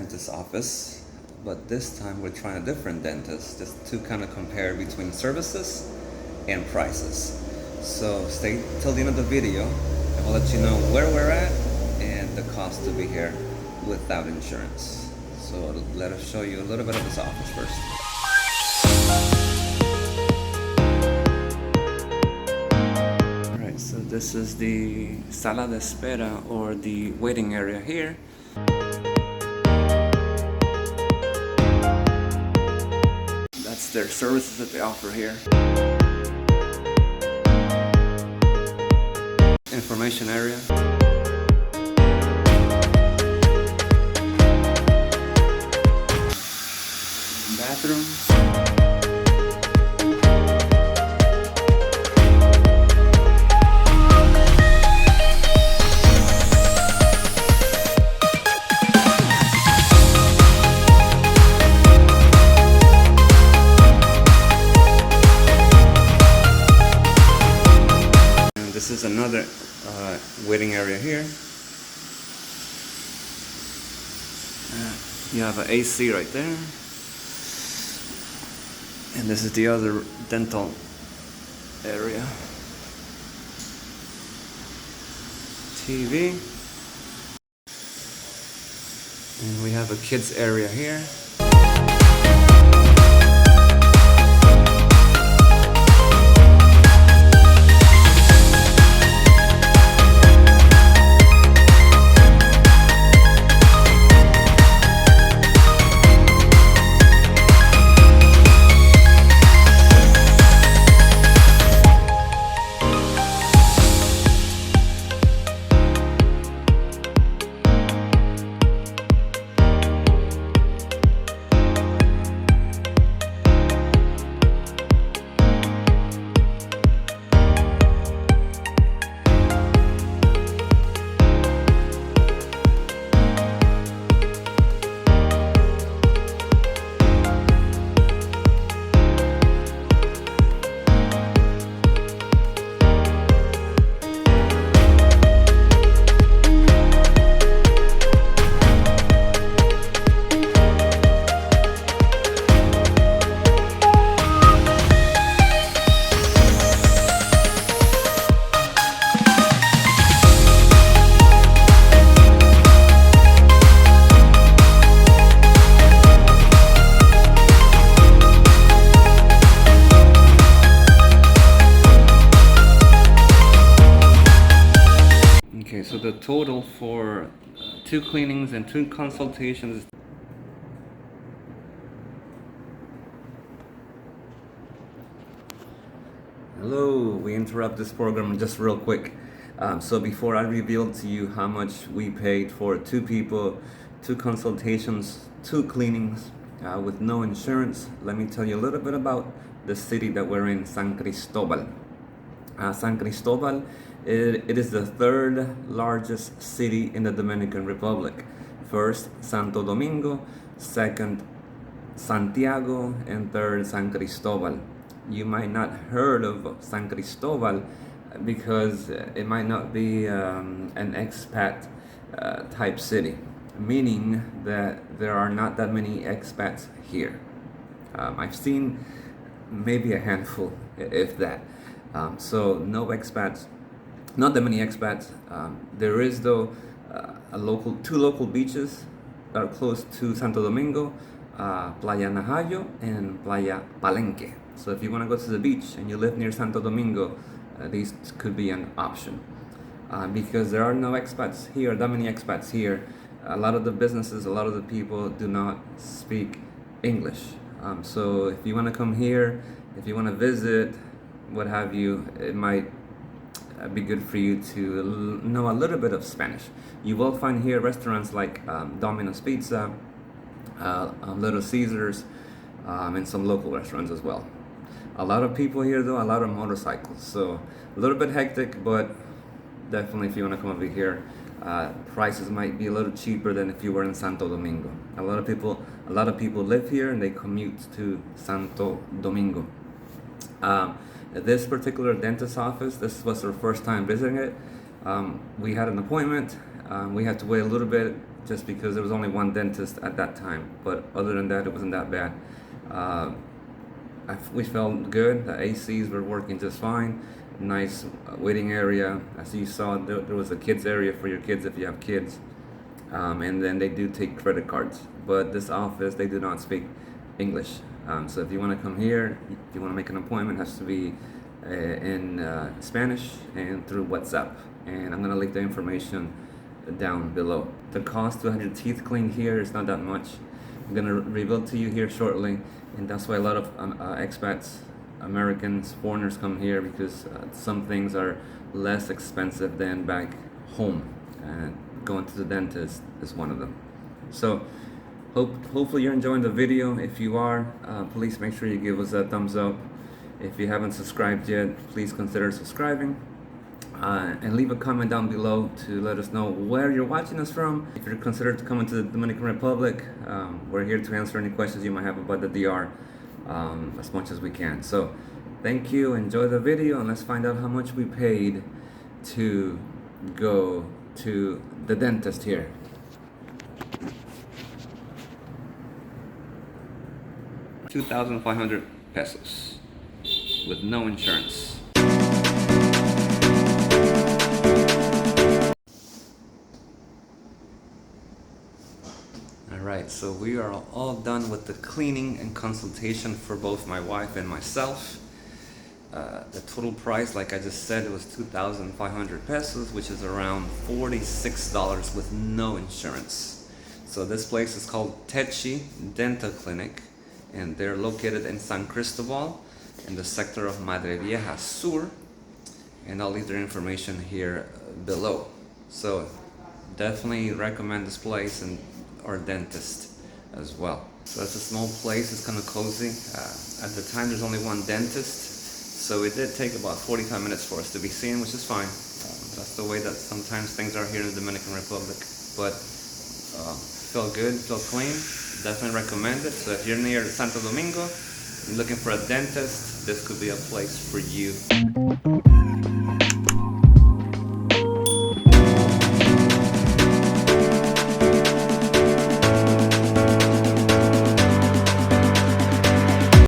dentist office, but this time we're trying a different dentist just to kind of compare between services and prices. So stay till the end of the video and we'll let you know where we're at and the cost to be here without insurance. So let us show you a little bit of this office first. Alright, so this is the sala de espera, or the waiting area here. That's their services that they offer here. Information area. Bathroom. This is another waiting area here. You have an AC right there. And this is the other dental area. TV. And we have a kids area here. So the total for 2 cleanings and 2 consultations. Hello, we interrupt this program just real quick. So before I reveal to you how much we paid for 2 people, 2 consultations, 2 cleanings with no insurance, let me tell you a little bit about the city that we're in, San Cristóbal. San Cristóbal, it is the 3rd largest city in the Dominican Republic. First, Santo Domingo, 2nd, Santiago, and 3rd, San Cristóbal. You might not heard of San Cristóbal because it might not be an expat type city, meaning that there are not that many expats here. I've seen maybe a handful, if that. So no expats, not that many expats. There is though 2 local beaches that are close to Santo Domingo, Playa Najayo and Playa Palenque. So if you want to go to the beach and you live near Santo Domingo, these could be an option. Because there are no expats here, that many expats here. A lot of the businesses, a lot of the people do not speak English. So if you want to come here, if you want to visit, what have you, it might be good for you to know a little bit of Spanish. You will find here restaurants like Domino's Pizza, Little Caesars, and some local restaurants as well. A lot of people here though, a lot of motorcycles, so a little bit hectic, but definitely if you want to come over here, prices might be a little cheaper than if you were in Santo Domingo. A lot of people live here and they commute to Santo Domingo. This particular dentist office, this was our first time visiting it. We had an appointment. We had to wait a little bit just because there was only one dentist at that time. But other than that, it wasn't that bad. We felt good. The ACs were working just fine. Nice waiting area. As you saw, there was a kids area for your kids if you have kids. And then they do take credit cards. But this office, they do not speak English. So if you want to come here, if you want to make an appointment, it has to be in Spanish and through WhatsApp. And I'm going to leave the information down below. The cost to have your teeth cleaned here is not that much. I'm going to reveal to you here shortly. And that's why a lot of expats, Americans, foreigners come here, because some things are less expensive than back home. And going to the dentist is one of them. So hopefully you're enjoying the video. If you are, please make sure you give us a thumbs up. If you haven't subscribed yet, please consider subscribing. And leave a comment down below to let us know where you're watching us from. If you're considered to come into the Dominican Republic, we're here to answer any questions you might have about the DR as much as we can. So thank you, enjoy the video, and let's find out how much we paid to go to the dentist here. $2,500 pesos with no insurance. Alright, so we are all done with the cleaning and consultation for both my wife and myself. The total price, like I just said, it was 2,500 pesos, which is around $46 with no insurance. So this place is called Techy Dental Clinic, and they're located in San Cristóbal in the sector of Madre, Vieja Sur, and I'll leave their information here below. So definitely recommend this place and our dentist as well. So it's a small place, it's kind of cozy. At the time there's only one dentist, so it did take about 45 minutes for us to be seen, which is fine. That's the way that sometimes things are here in the Dominican Republic. But feel good, feel clean, definitely recommend it. So if you're near Santo Domingo, you're looking for a dentist, this could be a place for you.